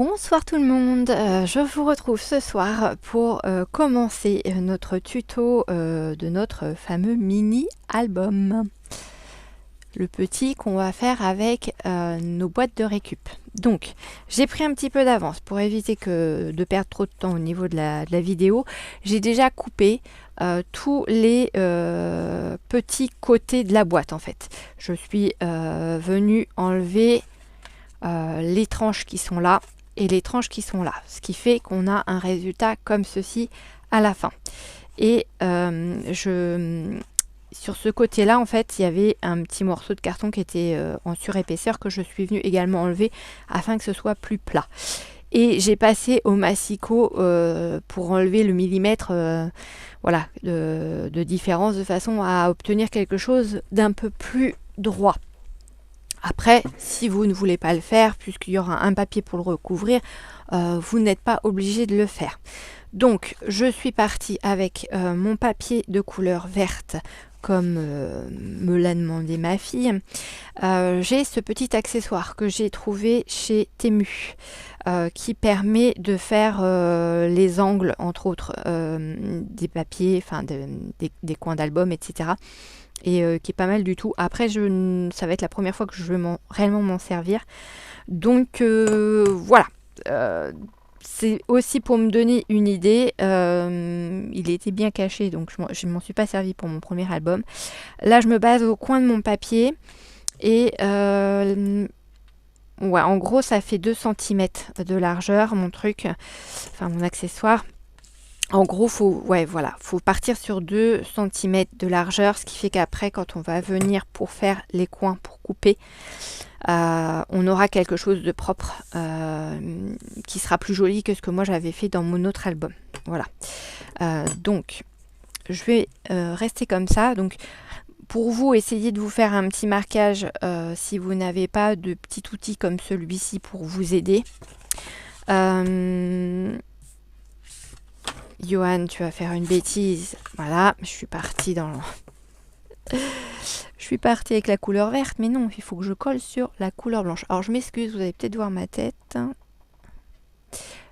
Bonsoir tout le monde, je vous retrouve ce soir pour commencer notre tuto de notre fameux mini-album. Le petit qu'on va faire avec nos boîtes de récup. Donc, j'ai pris un petit peu d'avance pour éviter de perdre trop de temps au niveau de la vidéo. J'ai déjà coupé tous les petits côtés de la boîte en fait. Je suis venue enlever les tranches qui sont là et les tranches qui sont là, ce qui fait qu'on a un résultat comme ceci à la fin. Et sur ce côté là en fait il y avait un petit morceau de carton qui était en surépaisseur que je suis venue également enlever afin que ce soit plus plat. Et j'ai passé au massicot pour enlever le millimètre voilà, de différence de façon à obtenir quelque chose d'un peu plus droit. Après, si vous ne voulez pas le faire, puisqu'il y aura un papier pour le recouvrir, vous n'êtes pas obligé de le faire. Donc, je suis partie avec mon papier de couleur verte, comme me l'a demandé ma fille. J'ai ce petit accessoire que j'ai trouvé chez Temu, qui permet de faire les angles, entre autres, des papiers, enfin des coins d'album, etc. Et qui est pas mal du tout. Après, ça va être la première fois que je vais réellement m'en servir. Donc voilà. C'est aussi pour me donner une idée. Il était bien caché, donc je m'en suis pas servi pour mon premier album. Là, je me base au coin de mon papier. Et ouais, en gros, ça fait 2 cm de largeur, mon truc. Enfin, mon accessoire. En gros, faut partir sur 2 cm de largeur, ce qui fait qu'après, quand on va venir pour faire les coins, pour couper, on aura quelque chose de propre qui sera plus joli que ce que moi j'avais fait dans mon autre album. Voilà. Donc, je vais rester comme ça. Donc, pour vous, essayez de vous faire un petit marquage si vous n'avez pas de petit outil comme celui-ci pour vous aider. Johan, tu vas faire une bêtise. Voilà, je suis partie je suis partie avec la couleur verte, mais non, il faut que je colle sur la couleur blanche. Alors, je m'excuse, vous allez peut-être voir ma tête.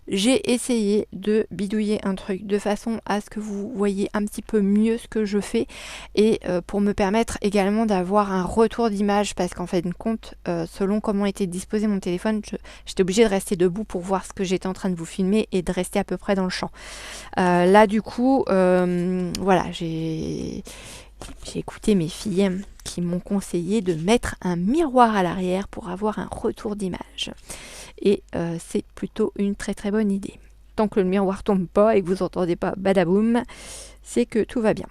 J'ai essayé de bidouiller un truc de façon à ce que vous voyez un petit peu mieux ce que je fais et pour me permettre également d'avoir un retour d'image parce qu'en fin de compte, selon comment était disposé mon téléphone, j'étais obligée de rester debout pour voir ce que j'étais en train de vous filmer et de rester à peu près dans le champ. Là du coup, voilà, j'ai écouté mes filles qui m'ont conseillé de mettre un miroir à l'arrière pour avoir un retour d'image. Et c'est plutôt une très très bonne idée. Tant que le miroir tombe pas et que vous n'entendez pas badaboum, c'est que tout va bien.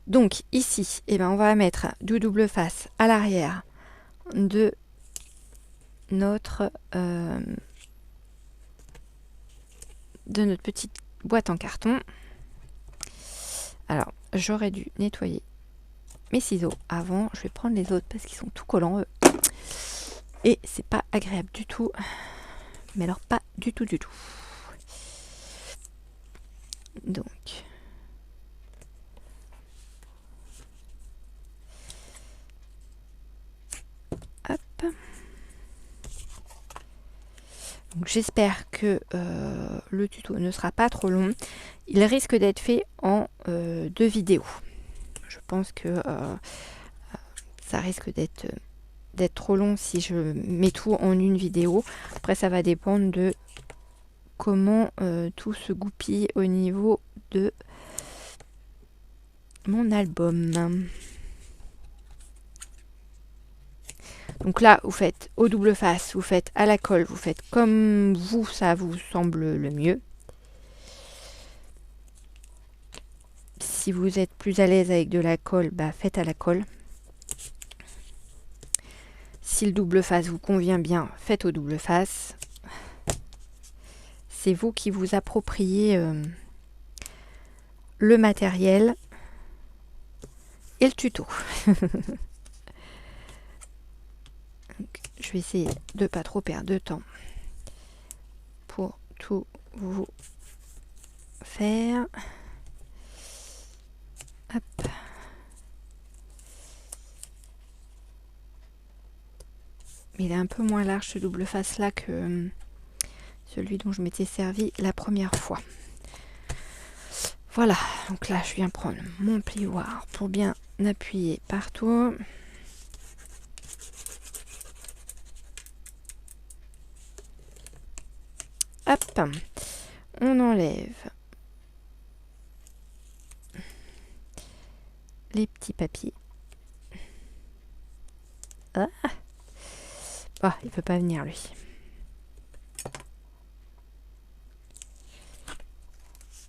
Donc ici, on va mettre du double face à l'arrière de notre petite boîte en carton. Alors, j'aurais dû nettoyer mes ciseaux avant. Je vais prendre les autres parce qu'ils sont tout collants eux. Et c'est pas agréable du tout. Mais alors pas du tout du tout. Donc. Hop. Donc j'espère que le tuto ne sera pas trop long. Il risque d'être fait en 2 vidéos. Je pense que ça risque d'être trop long si je mets tout en une vidéo. Après, ça va dépendre de comment tout se goupille au niveau de mon album. Donc là, vous faites au double face, vous faites à la colle, vous faites comme ça vous semble le mieux. Si vous êtes plus à l'aise avec de la colle, faites à la colle. Si le double face vous convient bien, faites au double face. C'est vous qui vous appropriez le matériel et le tuto. Donc, je vais essayer de ne pas trop perdre de temps pour tout vous faire. Hop. Il est un peu moins large ce double face là que celui dont je m'étais servi la première fois. Voilà, donc là je viens prendre mon plioir pour bien appuyer partout. Hop, on enlève les petits papiers. Ah, oh, il peut pas venir lui.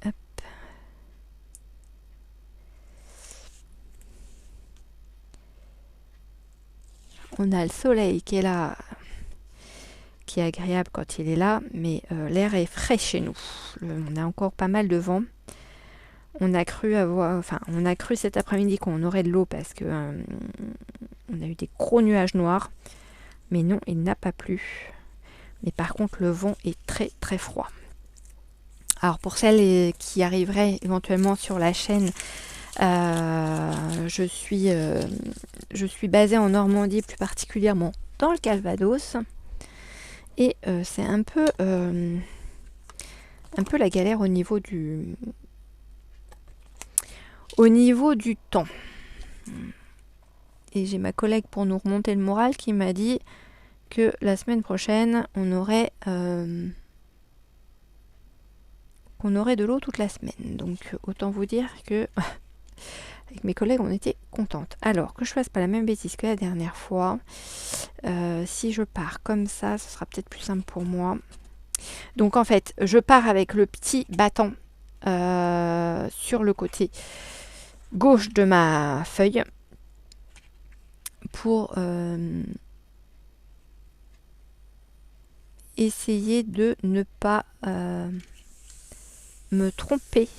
Hop. On a le soleil qui est là, qui est agréable quand il est là, mais l'air est frais chez nous. On a encore pas mal de vent. On a cru cet après-midi qu'on aurait de l'eau parce que on a eu des gros nuages noirs, mais non, il n'a pas plu. Mais par contre, le vent est très très froid. Alors pour celles qui arriveraient éventuellement sur la chaîne, je suis basée en Normandie, plus particulièrement dans le Calvados, et c'est un peu la galère au niveau du temps. Et j'ai ma collègue pour nous remonter le moral qui m'a dit que la semaine prochaine on aurait de l'eau toute la semaine. Donc autant vous dire que avec mes collègues on était contentes. Alors que je fasse pas la même bêtise que la dernière fois, si je pars comme ça, ce sera peut-être plus simple pour moi. Donc en fait je pars avec le petit battant sur le côté gauche de ma feuille pour essayer de ne pas me tromper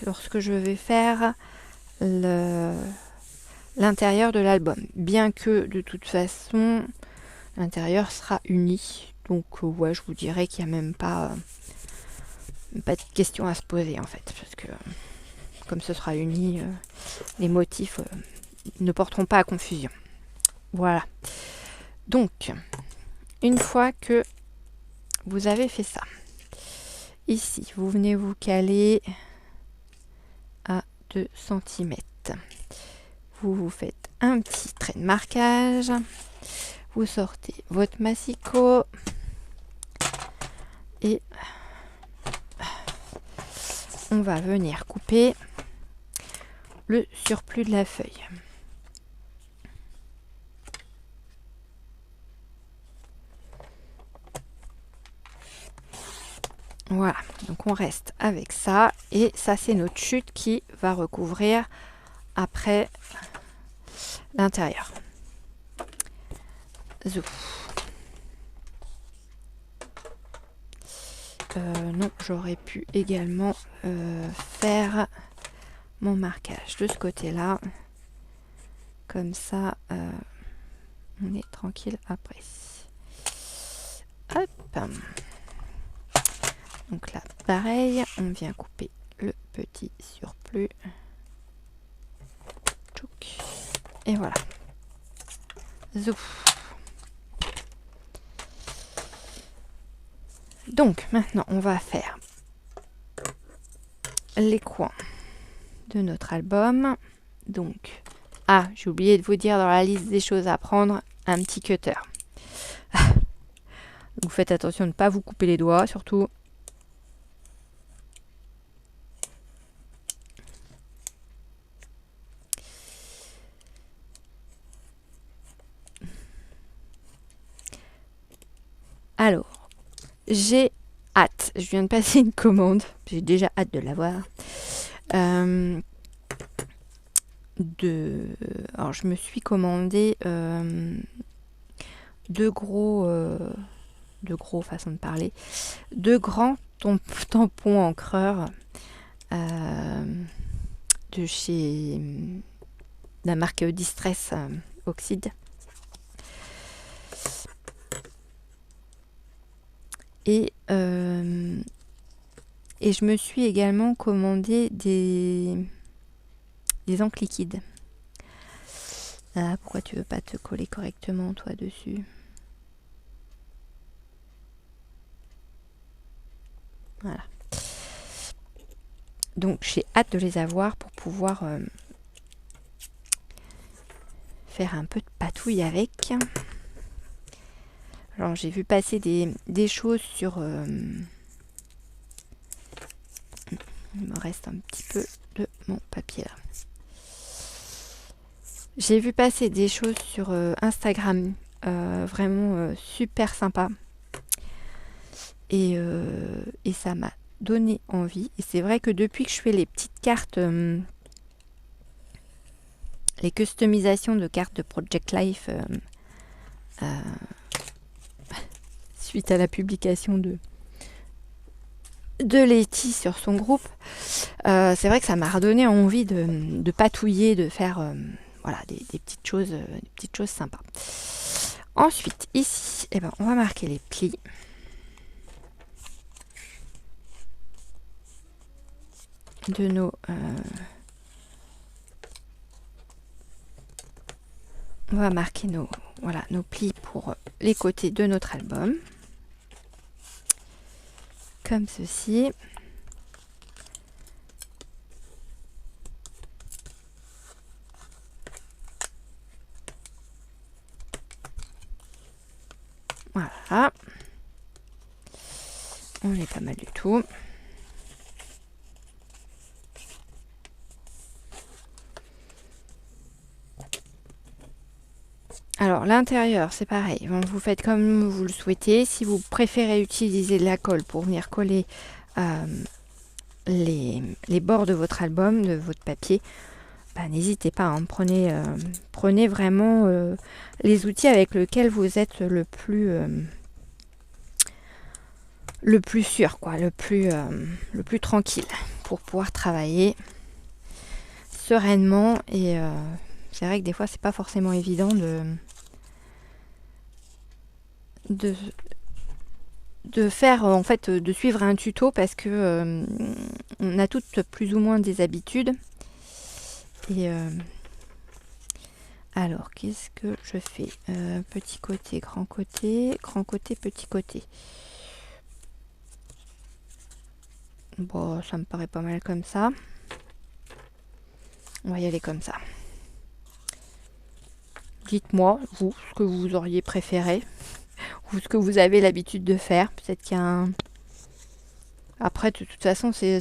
lorsque je vais faire l'intérieur de l'album, bien que de toute façon l'intérieur sera uni, donc ouais, je vous dirais qu'il n'y a même pas de question à se poser en fait, parce que comme ce sera uni, les motifs ne porteront pas à confusion. Voilà, donc une fois que vous avez fait ça, ici vous venez vous caler à 2 cm. Vous faites un petit trait de marquage, vous sortez votre massicot et on va venir couper le surplus de la feuille. Voilà, donc on reste avec ça et ça c'est notre chute qui va recouvrir après l'intérieur. Non, j'aurais pu également faire mon marquage de ce côté-là. Comme ça, on est tranquille après. Hop. Donc là, pareil, on vient couper le petit surplus. Tchouk. Et voilà. Zouf. Donc maintenant, on va faire les coins de notre album. Donc, j'ai oublié de vous dire dans la liste des choses à prendre, un petit cutter. Donc faites attention de ne pas vous couper les doigts, surtout. Alors, j'ai hâte. Je viens de passer une commande. J'ai déjà hâte de l'avoir. Alors, je me suis commandé deux gros façons de parler, deux grands tampons encreurs de chez la marque Distress Oxide. Et je me suis également commandé des encres liquides. Ah, pourquoi tu veux pas te coller correctement toi dessus? Voilà. Donc j'ai hâte de les avoir pour pouvoir faire un peu de patouille avec. Alors j'ai vu passer des choses sur... il me reste un petit peu de mon papier là. J'ai vu passer des choses sur Instagram, vraiment super sympa. Et ça m'a donné envie. Et c'est vrai que depuis que je fais les petites cartes, les customisations de cartes de Project Life, suite à la publication de Letty sur son groupe, c'est vrai que ça m'a redonné envie de patouiller, de faire voilà, des petites choses sympas. Ensuite, ici, eh ben, on va marquer les plis. De nos on va marquer nos plis pour les côtés de notre album, comme ceci. Voilà, on est pas mal du tout. Alors l'intérieur c'est pareil, vous faites comme vous le souhaitez. Si vous préférez utiliser de la colle pour venir coller les bords de votre album, de votre papier, bah, n'hésitez pas, hein, prenez vraiment les outils avec lesquels vous êtes le plus sûr, quoi, le plus tranquille pour pouvoir travailler sereinement. Et c'est vrai que des fois c'est pas forcément évident de faire en fait, de suivre un tuto, parce que on a toutes plus ou moins des habitudes. Et alors qu'est-ce que je fais, petit côté, grand côté, petit côté. Bon, ça me paraît pas mal comme ça. On va y aller comme ça. Dites-moi, vous, ce que vous auriez préféré, ou ce que vous avez l'habitude de faire. Peut-être qu'il y a un... Après, de toute façon, ce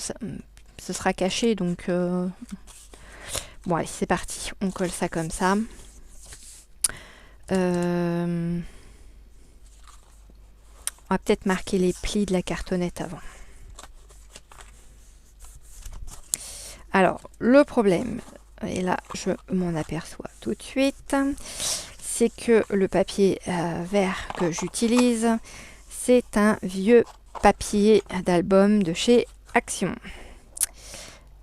sera caché, donc... Bon, allez, c'est parti. On colle ça comme ça. On va peut-être marquer les plis de la cartonnette avant. Alors, le problème, et là, je m'en aperçois tout de suite, c'est que le papier vert que j'utilise, c'est un vieux papier d'album de chez Action.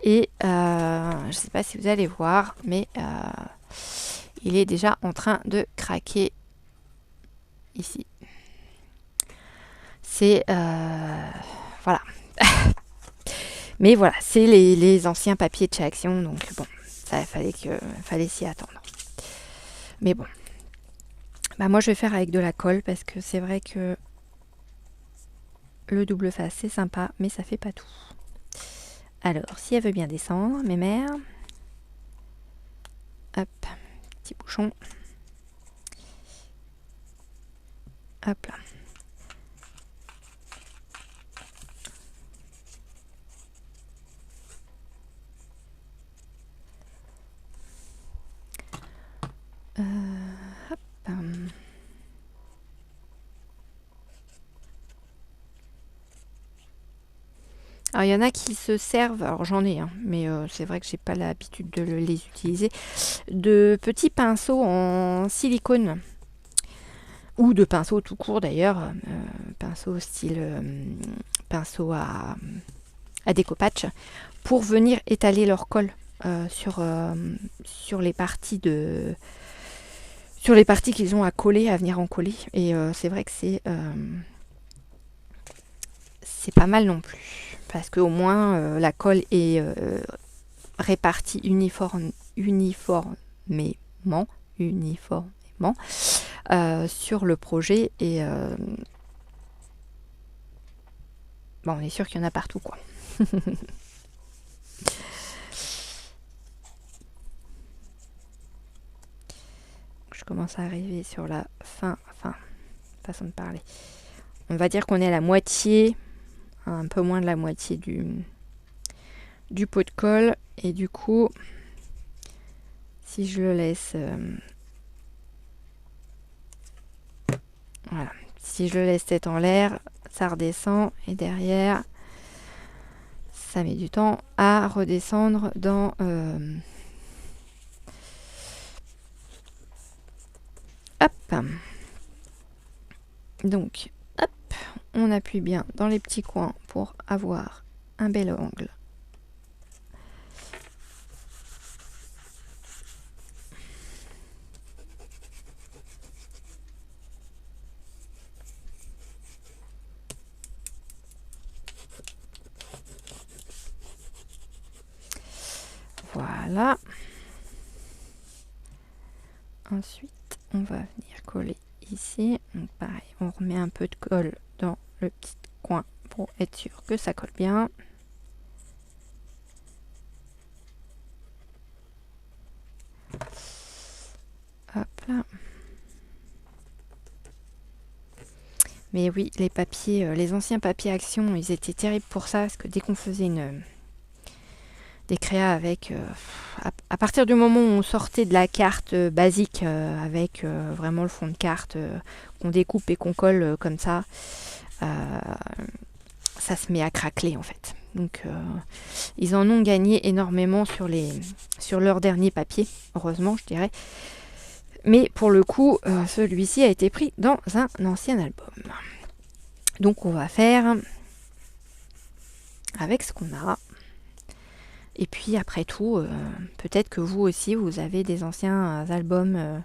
Et je ne sais pas si vous allez voir, mais il est déjà en train de craquer ici. C'est... voilà. Mais voilà, c'est les anciens papiers de chez Action, donc bon, ça fallait s'y attendre. Mais bon, bah moi je vais faire avec de la colle, parce que c'est vrai que le double face c'est sympa, mais ça fait pas tout. Alors, si elle veut bien descendre, mes mères, hop, petit bouchon, hop là. Hop. Alors il y en a qui se servent, alors j'en ai, hein, mais c'est vrai que j'ai pas l'habitude de les utiliser, de petits pinceaux en silicone, ou de pinceaux tout court d'ailleurs, pinceaux style pinceau à découpage, pour venir étaler leur colle sur les parties qu'ils ont à coller, à venir en coller. Et c'est vrai que c'est pas mal non plus, parce qu'au moins la colle est répartie uniformément sur le projet, et Bon, on est sûr qu'il y en a partout, quoi. Je commence à arriver sur la fin, façon de parler. On va dire qu'on est à la moitié, un peu moins de la moitié du pot de colle. Et du coup, si je le laisse... voilà. Si je le laisse tête en l'air, ça redescend. Et derrière, ça met du temps à redescendre dans... hop. Donc, hop, on appuie bien dans les petits coins pour avoir un bel angle. Voilà. Ensuite, on va venir coller ici. Donc pareil, on remet un peu de colle dans le petit coin pour être sûr que ça colle bien. Hop là. Mais oui, les papiers, les anciens papiers Action, ils étaient terribles pour ça, parce que dès qu'on faisait des créas avec... à partir du moment où on sortait de la carte basique, avec vraiment le fond de carte qu'on découpe et qu'on colle comme ça, ça se met à craqueler en fait. Donc ils en ont gagné énormément sur leur dernier papier, heureusement je dirais. Mais pour le coup, celui-ci a été pris dans un ancien album. Donc on va faire avec ce qu'on a. Et puis après tout, peut-être que vous aussi, vous avez des anciens albums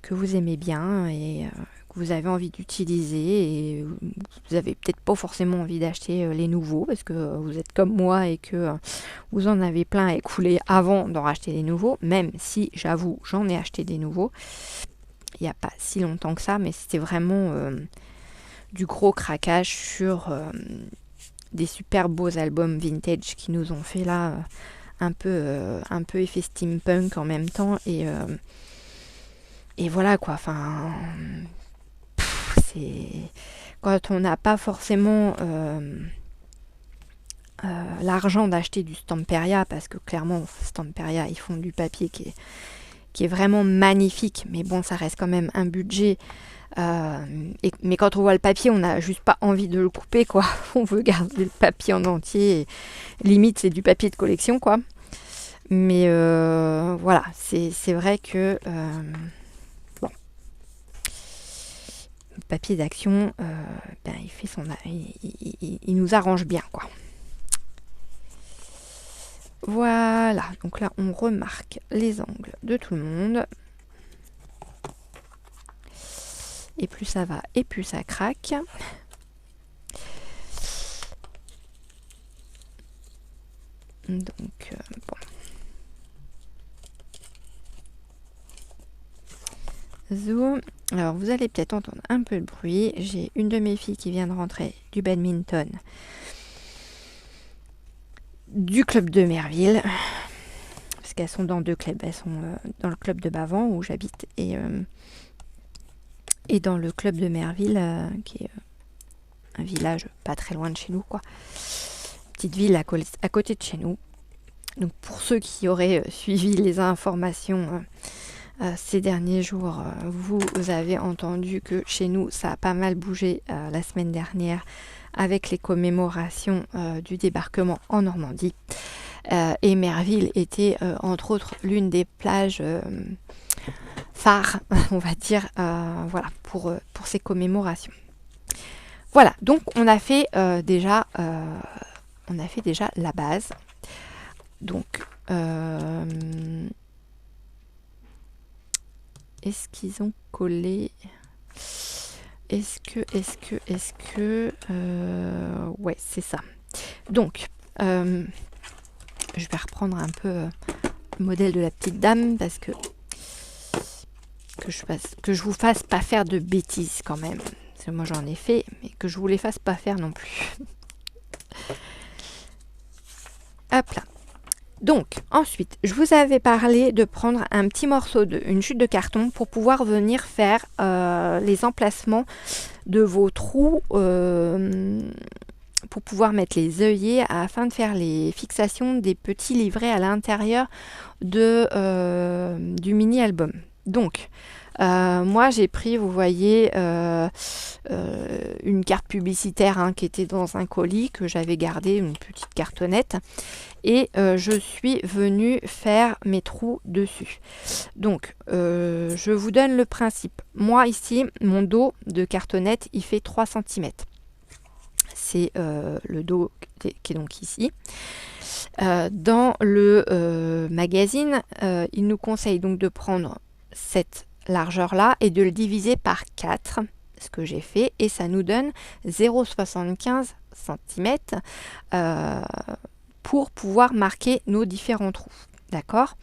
que vous aimez bien et que vous avez envie d'utiliser. Et vous avez peut-être pas forcément envie d'acheter les nouveaux parce que vous êtes comme moi et que vous en avez plein à écouler avant d'en racheter des nouveaux. Même si, j'avoue, j'en ai acheté des nouveaux. Il n'y a pas si longtemps que ça, mais c'était vraiment du gros craquage sur... des super beaux albums vintage qui nous ont fait là un peu effet steampunk en même temps et voilà quoi, enfin c'est quand on n'a pas forcément l'argent d'acheter du Stamperia, parce que clairement Stamperia ils font du papier qui est vraiment magnifique, mais bon ça reste quand même un budget. Mais quand on voit le papier, on n'a juste pas envie de le couper, quoi. On veut garder le papier en entier. Et limite, c'est du papier de collection, quoi. Mais voilà, c'est vrai que bon, le papier d'Action, ben, il fait son, il nous arrange bien, quoi. Voilà, donc là, on remarque les angles de tout le monde. Et plus ça va, et plus ça craque. Donc, bon. Zoom. Alors, vous allez peut-être entendre un peu de bruit. J'ai une de mes filles qui vient de rentrer du badminton du club de Merville. Parce qu'elles sont dans deux clubs. Elles sont dans le club de Bavant, où j'habite, et dans le club de Merville, qui est un village pas très loin de chez nous, quoi. Petite ville à côté de chez nous. Donc pour ceux qui auraient suivi les informations ces derniers jours, vous avez entendu que chez nous, ça a pas mal bougé la semaine dernière avec les commémorations du débarquement en Normandie. Et Merville était entre autres l'une des plages phare, on va dire, voilà, pour ces commémorations. Voilà, donc on a fait déjà la base. Donc, est-ce qu'ils ont collé? Est-ce que... ouais, c'est ça. Donc, je vais reprendre un peu le modèle de la petite dame parce que je vous fasse pas faire de bêtises quand même. Parce que moi j'en ai fait, mais que je vous les fasse pas faire non plus. Hop là. Donc, ensuite, je vous avais parlé de prendre un petit morceau une chute de carton pour pouvoir venir faire les emplacements de vos trous pour pouvoir mettre les œillets afin de faire les fixations des petits livrets à l'intérieur du mini-album. Donc, moi j'ai pris, vous voyez, une carte publicitaire qui était dans un colis que j'avais gardé, une petite cartonnette, et je suis venue faire mes trous dessus. Donc, je vous donne le principe. Moi ici, mon dos de cartonnette, il fait 3 cm. C'est le dos qui est donc ici. Dans le magazine, il nous conseille donc de prendre cette largeur-là et de le diviser par 4, ce que j'ai fait, et ça nous donne 0,75 cm pour pouvoir marquer nos différents trous. D'accord ?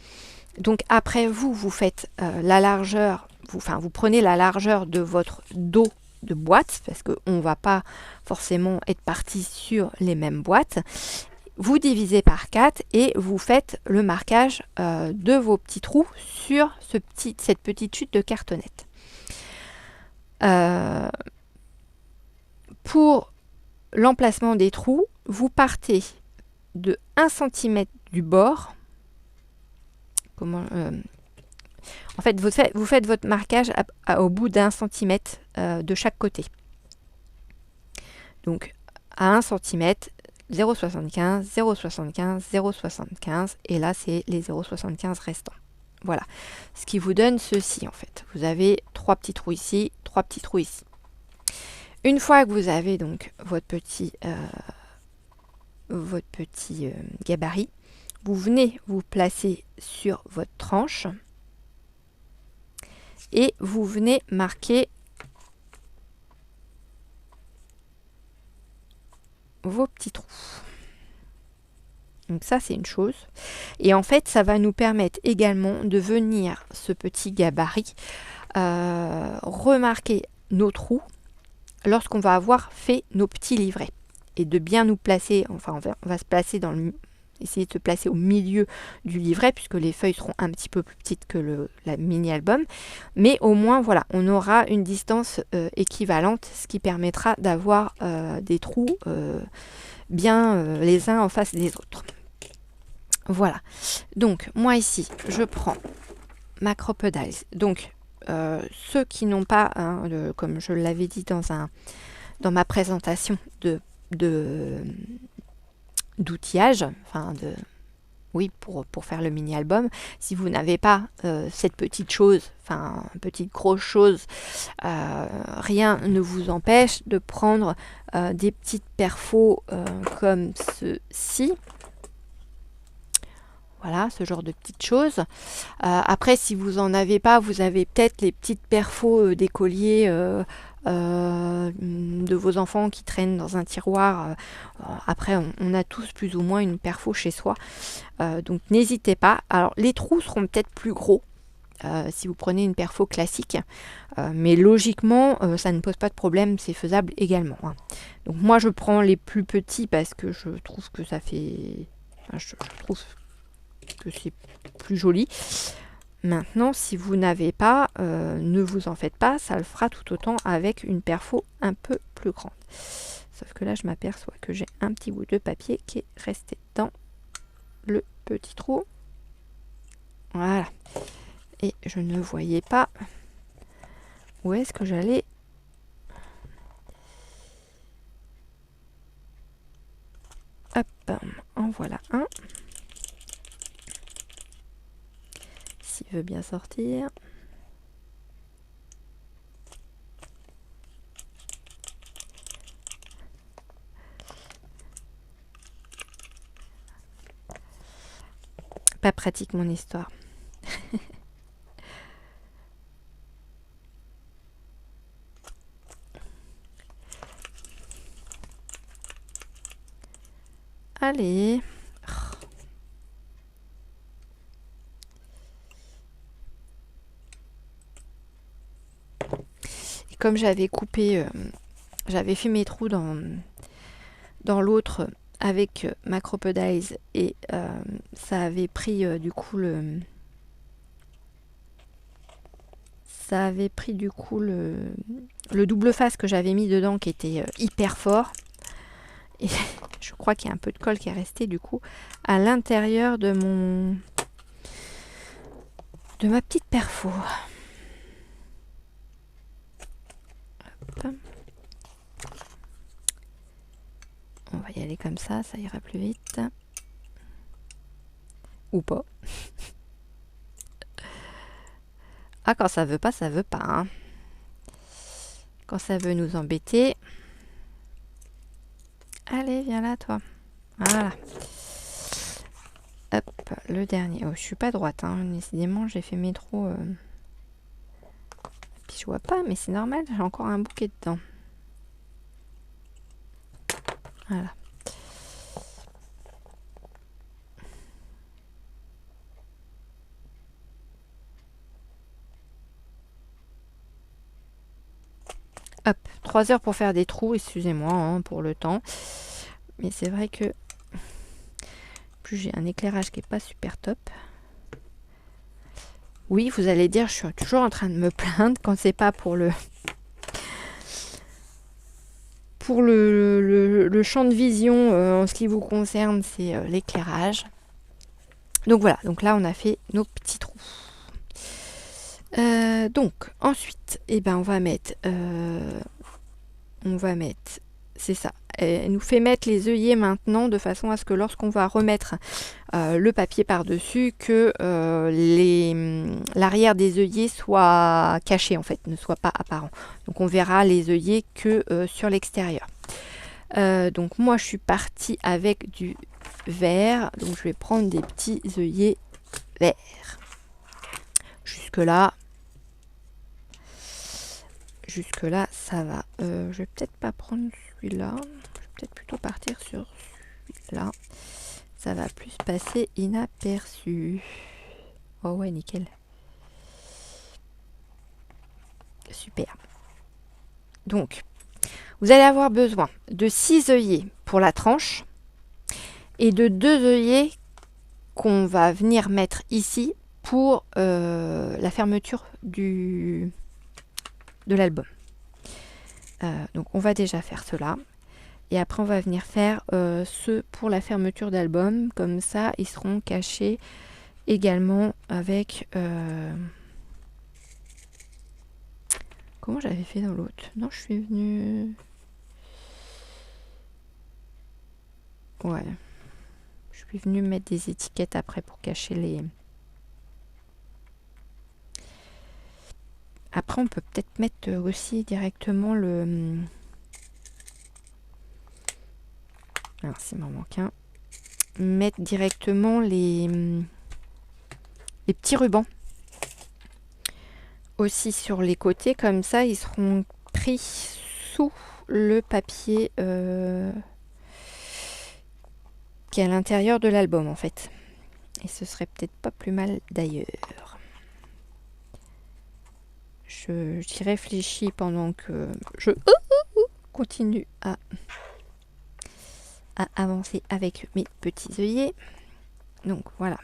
Donc après vous faites la largeur, vous prenez la largeur de votre dos de boîte, parce qu'on ne va pas forcément être parti sur les mêmes boîtes. Vous divisez par 4 et vous faites le marquage de vos petits trous sur cette petite chute de cartonnette. Pour l'emplacement des trous, vous partez de 1 cm du bord. En fait, vous faites votre marquage au bout d'1 cm de chaque côté. Donc, à 1 cm, 0,75, 0,75, 0,75, et là, c'est les 0,75 restants. Voilà. Ce qui vous donne ceci, en fait. Vous avez 3 petits trous ici, 3 petits trous ici. Une fois que vous avez donc votre petit gabarit, vous venez vous placer sur votre tranche et vous venez marquer vos petits trous. Donc ça, c'est une chose. Et en fait, ça va nous permettre également de venir, ce petit gabarit, remarquer nos trous lorsqu'on va avoir fait nos petits livrets. Et de bien nous placer, enfin on va se placer essayer de se placer au milieu du livret, puisque les feuilles seront un petit peu plus petites que la mini-album. Mais au moins, voilà, on aura une distance équivalente, ce qui permettra d'avoir des trous bien les uns en face des autres. Voilà. Donc, moi ici, je prends ma Crop-A-Dies. Donc, ceux qui n'ont pas, comme je l'avais dit dans ma présentation d'outillage, pour faire le mini-album, si vous n'avez pas cette petite chose, petite grosse chose, rien ne vous empêche de prendre des petites perfos comme ceci. Voilà, ce genre de petites choses. Après, si vous n'en avez pas, vous avez peut-être les petites perfos des colliers de vos enfants qui traînent dans un tiroir. Après, on a tous plus ou moins une perfo chez soi. Donc, n'hésitez pas. Alors, les trous seront peut-être plus gros si vous prenez une perfo classique. Mais logiquement, ça ne pose pas de problème. C'est faisable également. Donc, moi, je prends les plus petits parce que je trouve que ça fait... je trouve que c'est plus joli. Maintenant, si vous n'avez pas, ne vous en faites pas, ça le fera tout autant avec une perfo un peu plus grande. Sauf que là, je m'aperçois que j'ai un petit bout de papier qui est resté dans le petit trou. Voilà. Et je ne voyais pas où est-ce que j'allais. Hop, en voilà un. S'il veut bien sortir. Pas pratique mon histoire. Allez. comme j'avais coupé, j'avais fait mes trous dans l'autre avec ma Crocodile et ça avait pris du coup le double face que j'avais mis dedans qui était hyper fort. Et je crois qu'il y a un peu de colle qui est resté du coup à l'intérieur de ma petite perfo. Hop. On va y aller comme ça ira plus vite. Ou pas. Ah, quand ça veut pas, ça veut pas. Hein. Quand ça veut nous embêter. Allez, viens là, toi. Voilà. Hop, le dernier. Oh, je suis pas droite, hein. Décidément, j'ai fait mes trous. Puis je vois pas, mais c'est normal, j'ai encore un bouquet dedans. Voilà. Hop, 3 heures pour faire des trous, excusez-moi hein, pour le temps. Mais c'est vrai que plus j'ai un éclairage qui est pas super top. Oui, vous allez dire, je suis toujours en train de me plaindre quand c'est pas pour le champ de vision en ce qui vous concerne, c'est l'éclairage. Donc voilà, donc là on a fait nos petits trous. Donc ensuite, eh ben, on va mettre, c'est ça. Elle nous fait mettre les œillets maintenant de façon à ce que lorsqu'on va remettre le papier par-dessus, que l'arrière des œillets soit caché en fait, ne soit pas apparent. Donc on verra les œillets que sur l'extérieur. Donc moi je suis partie avec du vert, donc je vais prendre des petits œillets verts. Jusque là ça va. Je vais peut-être pas prendre celui-là, je vais peut-être plutôt partir sur celui-là. Ça va plus passer inaperçu. Oh ouais, nickel. Super. Donc, vous allez avoir besoin de 6 œillets pour la tranche et de 2 œillets qu'on va venir mettre ici pour la fermeture de l'album. Donc on va déjà faire cela. Et après on va venir faire ceux pour la fermeture d'album. Comme ça, ils seront cachés également avec... Comment j'avais fait dans l'autre? Non, je suis venue... Ouais. Je suis venue mettre des étiquettes après pour cacher les... Après, on peut peut-être mettre aussi directement le... Alors, s'il m'en manque un. Mettre directement les petits rubans. Aussi sur les côtés, comme ça, ils seront pris sous le papier qui est à l'intérieur de l'album, en fait. Et ce serait peut-être pas plus mal d'ailleurs. J'y réfléchis pendant que je continue à avancer avec mes petits œillets. Donc voilà,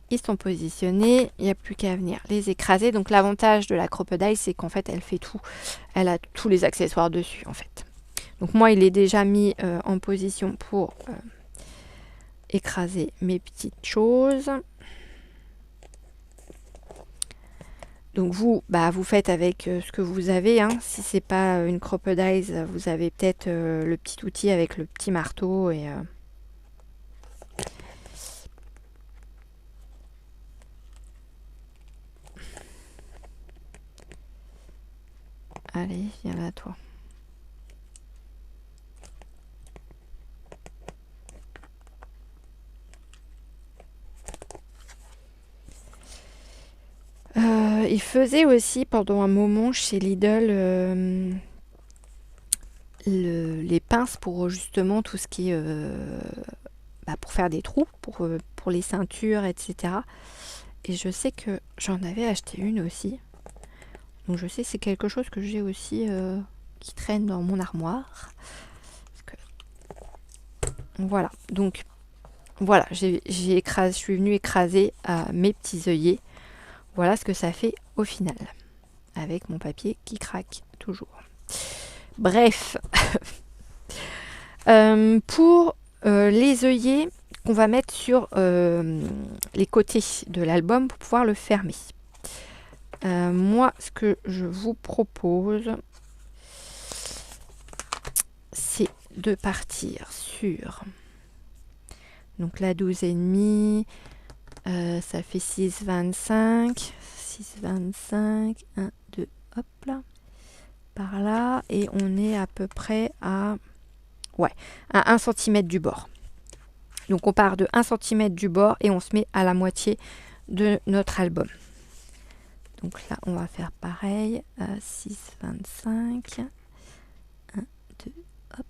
ils sont positionnés, il n'y a plus qu'à venir les écraser. Donc l'avantage de la Crocodile, c'est qu'en fait elle fait tout, elle a tous les accessoires dessus en fait. Donc moi il est déjà mis en position pour écraser mes petites choses. Donc vous faites avec ce que vous avez. Hein. Si c'est pas une Crocodile, vous avez peut-être le petit outil avec le petit marteau et allez, viens là toi. Il faisait aussi pendant un moment chez Lidl les pinces pour justement tout ce qui est pour faire des trous, pour les ceintures, etc. Et je sais que j'en avais acheté une aussi. Donc je sais c'est quelque chose que j'ai aussi qui traîne dans mon armoire. Voilà, donc voilà, je suis venue écraser mes petits œillets. Voilà ce que ça fait au final, avec mon papier qui craque toujours. Bref, pour les œillets qu'on va mettre sur les côtés de l'album pour pouvoir le fermer. Moi, ce que je vous propose, c'est de partir sur... Donc la 12,5, ça fait 6,25. 6,25, 1, 2, hop là. Par là. Et on est à peu près à 1 cm du bord. Donc on part de 1 cm du bord et on se met à la moitié de notre album. Donc là, on va faire pareil à 6,25. 1, 2, hop.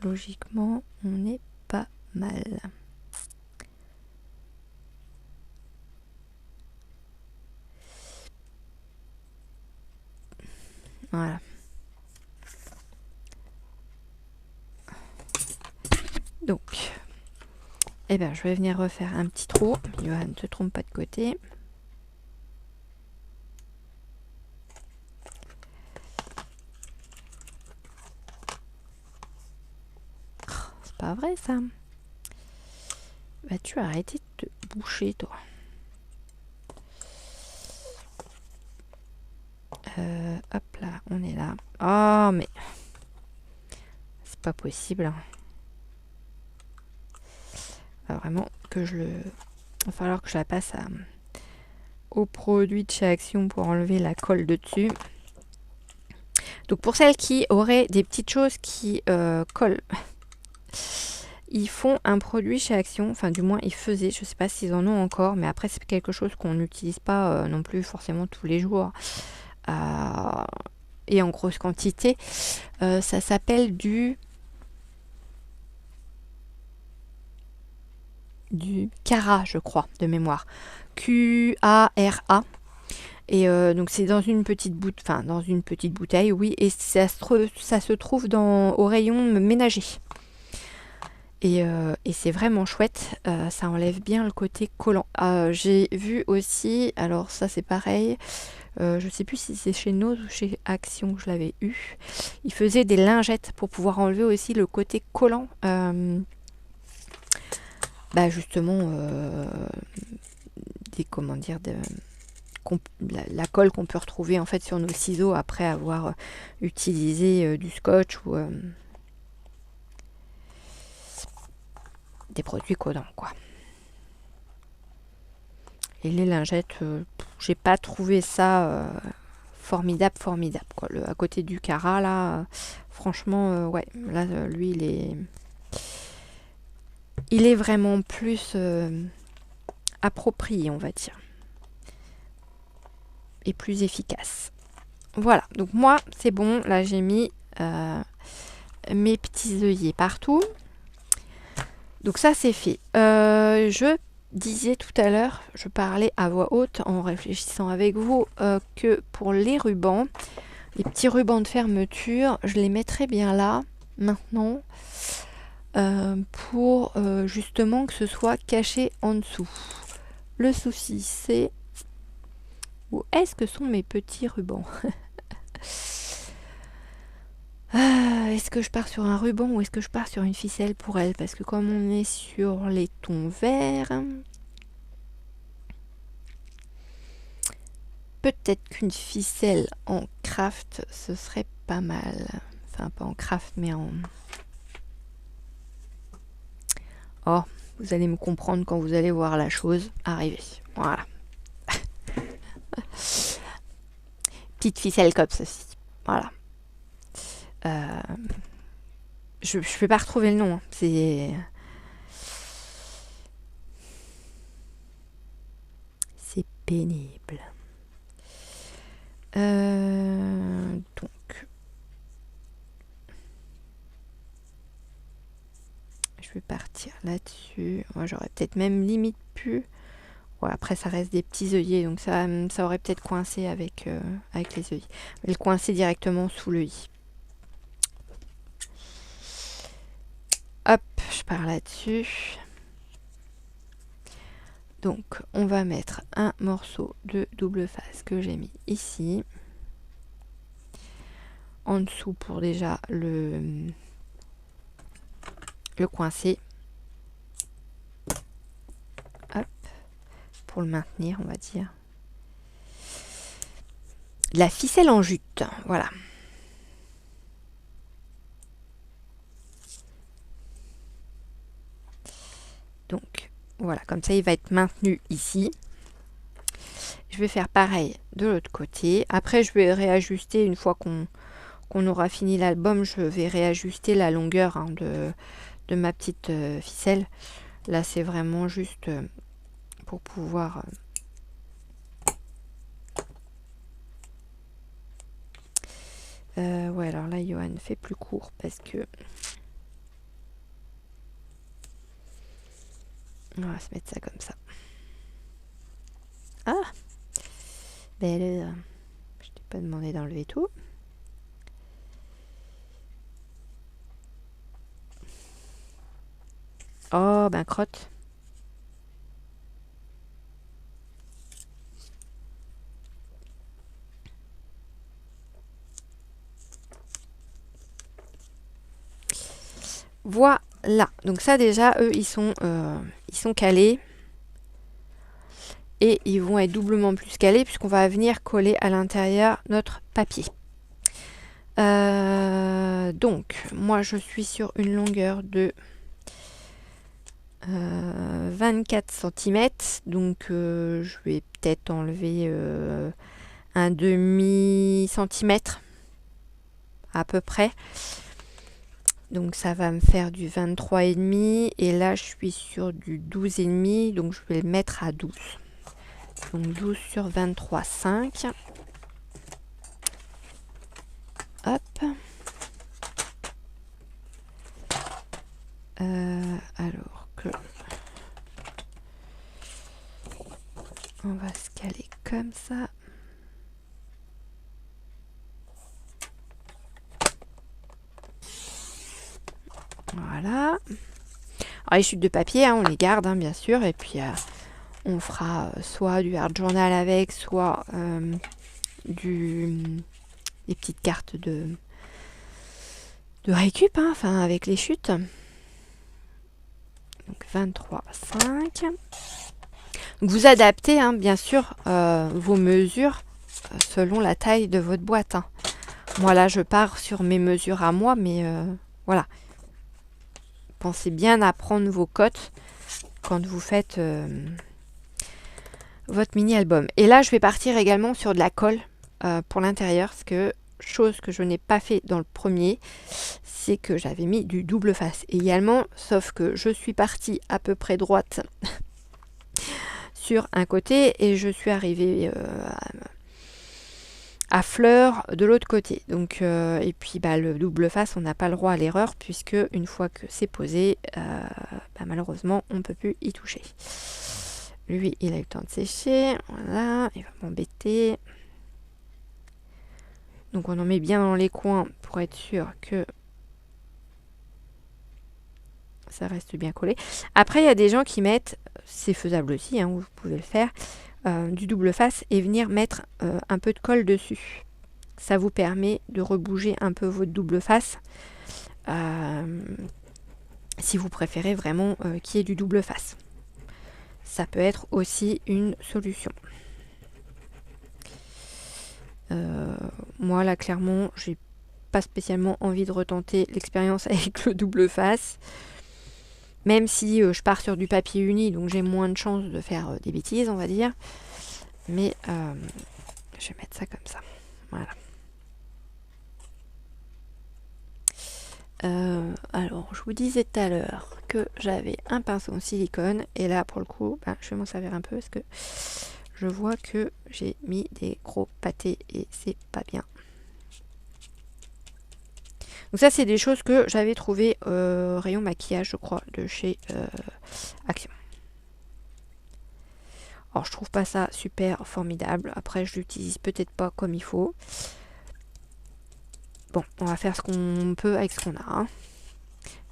Logiquement, on est pas mal. Voilà. Donc, eh ben, je vais venir refaire un petit trou. Johan, ne te trompe pas de côté. C'est pas vrai ça. Vas-tu arrêter de te boucher, toi? Hop là, on est là. Oh, mais c'est pas possible. Vraiment que je le... Il va falloir que je la passe au produit de chez Action pour enlever la colle de dessus. Donc pour celles qui auraient des petites choses qui collent, ils font un produit chez Action, enfin du moins ils faisaient, je sais pas s'ils en ont encore, mais après c'est quelque chose qu'on n'utilise pas non plus forcément tous les jours et en grosse quantité. Ça s'appelle du Cara, je crois, de mémoire. Q-A-R-A. Et donc c'est dans une petite bouteille, oui, et ça se trouve au rayon ménager. Et c'est vraiment chouette, ça enlève bien le côté collant. J'ai vu aussi, alors ça c'est pareil, je sais plus si c'est chez Nose ou chez Action que je l'avais eu. Ils faisaient des lingettes pour pouvoir enlever aussi le côté collant. Justement, la colle qu'on peut retrouver en fait sur nos ciseaux après avoir utilisé du scotch ou des produits collants, quoi. Et les lingettes, j'ai pas trouvé ça formidable quoi. À côté du Cara là, franchement, ouais, là lui il est vraiment plus approprié, on va dire, et plus efficace. Voilà, donc moi c'est bon, là j'ai mis mes petits œillets partout. Donc ça c'est fait. Je disais tout à l'heure, je parlais à voix haute en réfléchissant avec vous que pour les rubans, les petits rubans de fermeture, je les mettrais bien là maintenant pour justement que ce soit caché en dessous. Le souci c'est où est-ce que sont mes petits rubans? Est-ce que je pars sur un ruban ou est-ce que je pars sur une ficelle pour elle? Parce que comme on est sur les tons verts, peut-être qu'une ficelle en craft, ce serait pas mal. Enfin, pas en craft, mais en... Oh, vous allez me comprendre quand vous allez voir la chose arriver. Voilà. Petite ficelle comme ceci. Voilà. Je ne vais pas retrouver le nom. Hein. C'est pénible. Donc, je vais partir là-dessus. Moi, j'aurais peut-être même limite pu Ouais, après, ça reste des petits œillets, donc ça aurait peut-être coincé avec, avec les œillets. Je vais le coincer directement sous l'œillet. Hop, je pars là-dessus. Donc, on va mettre un morceau de double face que j'ai mis ici. En dessous pour déjà le coincer. Hop, pour le maintenir, on va dire. La ficelle en jute, voilà. Donc, voilà, comme ça, il va être maintenu ici. Je vais faire pareil de l'autre côté. Après, je vais réajuster une fois qu'on aura fini l'album. Je vais réajuster la longueur hein, de ma petite ficelle. Là, c'est vraiment juste pour pouvoir... ouais, alors là, Johan fait plus court parce que... On va se mettre ça comme ça. Ah, belle. Je t'ai pas demandé d'enlever tout. Oh, ben crotte. Voilà. Donc ça déjà, eux, ils sont calés. Et ils vont être doublement plus calés puisqu'on va venir coller à l'intérieur notre papier. Donc, moi, je suis sur une longueur de 24 cm. Donc, je vais peut-être enlever un demi-centimètre à peu près. Donc, ça va me faire du 23,5. Et là, je suis sur du 12,5. Donc, je vais le mettre à 12. Donc, 12 sur 23,5. Hop. Alors que on va se caler comme ça. Voilà. Alors les chutes de papier, hein, on les garde hein, bien sûr. Et puis on fera soit du art journal avec, soit des petites cartes de récup, hein, enfin avec les chutes. Donc 23,5. Donc vous adaptez hein, bien sûr vos mesures selon la taille de votre boîte. Hein. Moi là je pars sur mes mesures à moi, mais voilà. Pensez bien à prendre vos cotes quand vous faites votre mini-album. Et là je vais partir également sur de la colle pour l'intérieur, parce que chose que je n'ai pas fait dans le premier, c'est que j'avais mis du double face également, sauf que je suis partie à peu près droite sur un côté et je suis arrivée à fleur de l'autre côté. Donc et puis bah, le double face, on n'a pas le droit à l'erreur puisque une fois que c'est posé, bah, malheureusement on ne peut plus y toucher. Lui il a eu le temps de sécher, voilà, il va m'embêter. Donc on en met bien dans les coins pour être sûr que ça reste bien collé. Après il y a des gens qui mettent, c'est faisable aussi, hein, vous pouvez le faire, du double face et venir mettre un peu de colle dessus. Ça vous permet de rebouger un peu votre double face si vous préférez vraiment qu'il y ait du double face. Ça peut être aussi une solution. Moi là clairement j'ai pas spécialement envie de retenter l'expérience avec le double face. Même si je pars sur du papier uni, donc j'ai moins de chances de faire des bêtises, on va dire. Mais je vais mettre ça comme ça. Voilà. Alors, je vous disais tout à l'heure que j'avais un pinceau en silicone. Et là, pour le coup, ben, je vais m'en servir un peu parce que je vois que j'ai mis des gros pâtés et c'est pas bien. Donc ça, c'est des choses que j'avais trouvées rayon maquillage, je crois, de chez Action. Alors je trouve pas ça super formidable. Après je l'utilise peut-être pas comme il faut. Bon, on va faire ce qu'on peut avec ce qu'on a. Hein.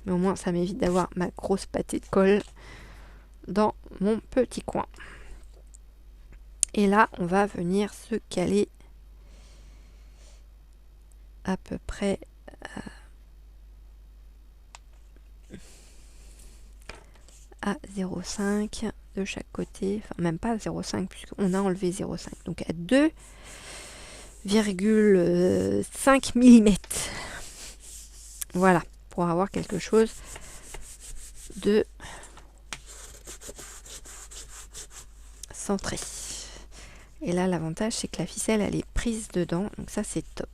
Mais au moins ça m'évite d'avoir ma grosse pâtée de colle dans mon petit coin. Et là on va venir se caler à peu près à 0,5 de chaque côté, enfin même pas 0,5 puisqu'on a enlevé 0,5, donc à 2,5 mm. Voilà, pour avoir quelque chose de centré. Et là l'avantage c'est que la ficelle elle est prise dedans, donc ça c'est top.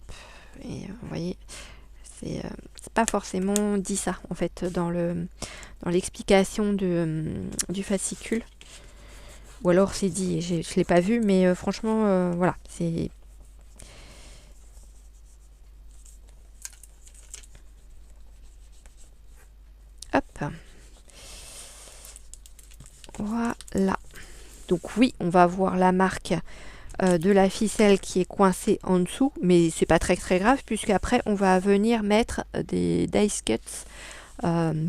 Et vous voyez, c'est pas forcément dit ça en fait dans l'explication du fascicule, ou alors c'est dit, je l'ai pas vu, mais franchement voilà, c'est hop, voilà. Donc oui, on va voir la marque de la ficelle qui est coincée en dessous, mais c'est pas très grave puisque après on va venir mettre des dice cuts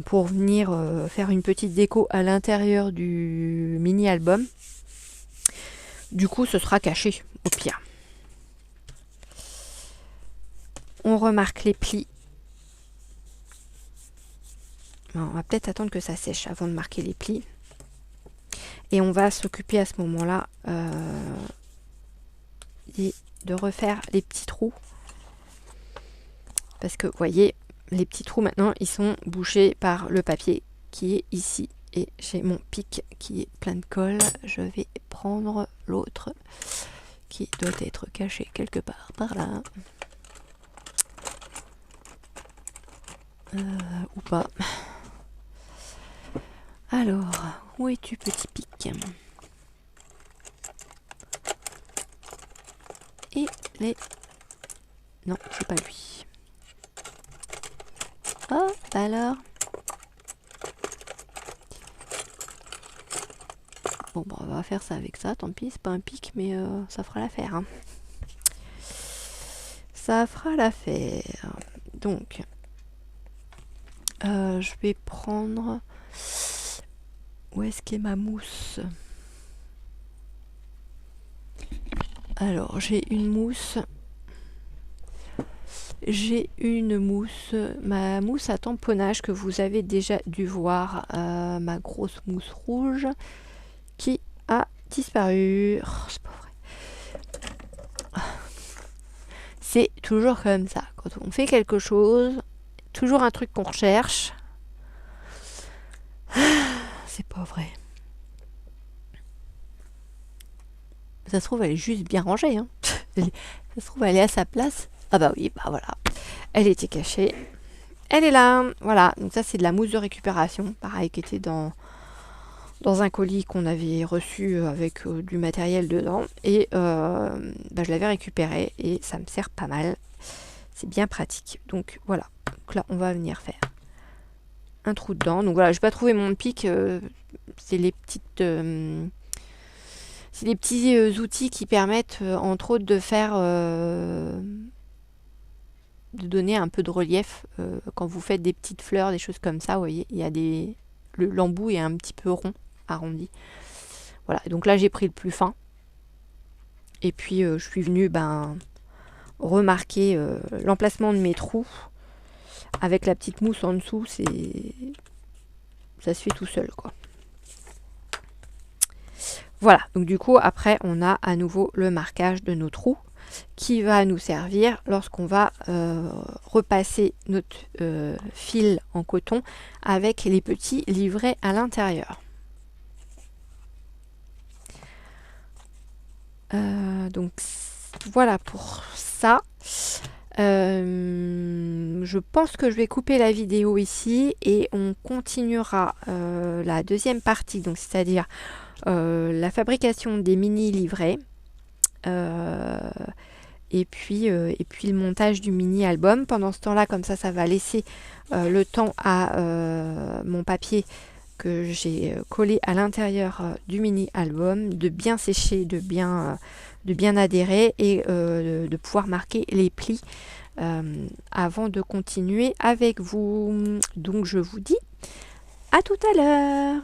pour venir faire une petite déco à l'intérieur du mini album. Du coup ce sera caché au pire. On remarque les plis. On va peut-être attendre que ça sèche avant de marquer les plis. Et on va s'occuper à ce moment-là de refaire les petits trous. Parce que vous voyez, les petits trous maintenant, ils sont bouchés par le papier qui est ici. Et j'ai mon pic qui est plein de colle. Je vais prendre l'autre qui doit être caché quelque part par là. Ou pas. Alors, où es-tu petit pic? Et les... Non, c'est pas lui. Oh, alors. Bon, bah, on va faire ça avec ça, tant pis, c'est pas un pic, mais ça fera l'affaire. Hein. Ça fera l'affaire. Donc, je vais prendre... Où est-ce qu'est ma mousse? Alors, j'ai une mousse. Ma mousse à tamponnage que vous avez déjà dû voir, ma grosse mousse rouge qui a disparu. Oh, c'est pas vrai. C'est toujours comme ça. Quand on fait quelque chose, toujours un truc qu'on recherche. C'est pas vrai. Ça se trouve, elle est juste bien rangée. Hein. Ça se trouve, elle est à sa place. Ah bah oui, bah voilà. Elle était cachée. Elle est là. Voilà. Donc ça, c'est de la mousse de récupération. Pareil, qui était dans un colis qu'on avait reçu avec du matériel dedans. Et bah, je l'avais récupéré. Et ça me sert pas mal. C'est bien pratique. Donc voilà. Donc là, on va venir faire un trou dedans. Donc voilà, je n'ai pas trouvé mon pic. C'est les petites... c'est des petits outils qui permettent, entre autres, de faire, de donner un peu de relief quand vous faites des petites fleurs, des choses comme ça. Vous voyez, il y a l'embout est un petit peu rond, arrondi. Voilà. Donc là, j'ai pris le plus fin. Et puis, je suis venue, remarquer l'emplacement de mes trous avec la petite mousse en dessous. Ça se fait tout seul, quoi. Voilà, donc du coup, après, on a à nouveau le marquage de nos trous qui va nous servir lorsqu'on va repasser notre fil en coton avec les petits livrets à l'intérieur. Donc voilà pour ça. Je pense que je vais couper la vidéo ici et on continuera la deuxième partie, donc c'est-à-dire la fabrication des mini livrets et puis le montage du mini album. Pendant ce temps là, comme ça va laisser le temps à mon papier que j'ai collé à l'intérieur du mini-album, de bien sécher, de bien adhérer et de pouvoir marquer les plis avant de continuer avec vous. Donc je vous dis à tout à l'heure.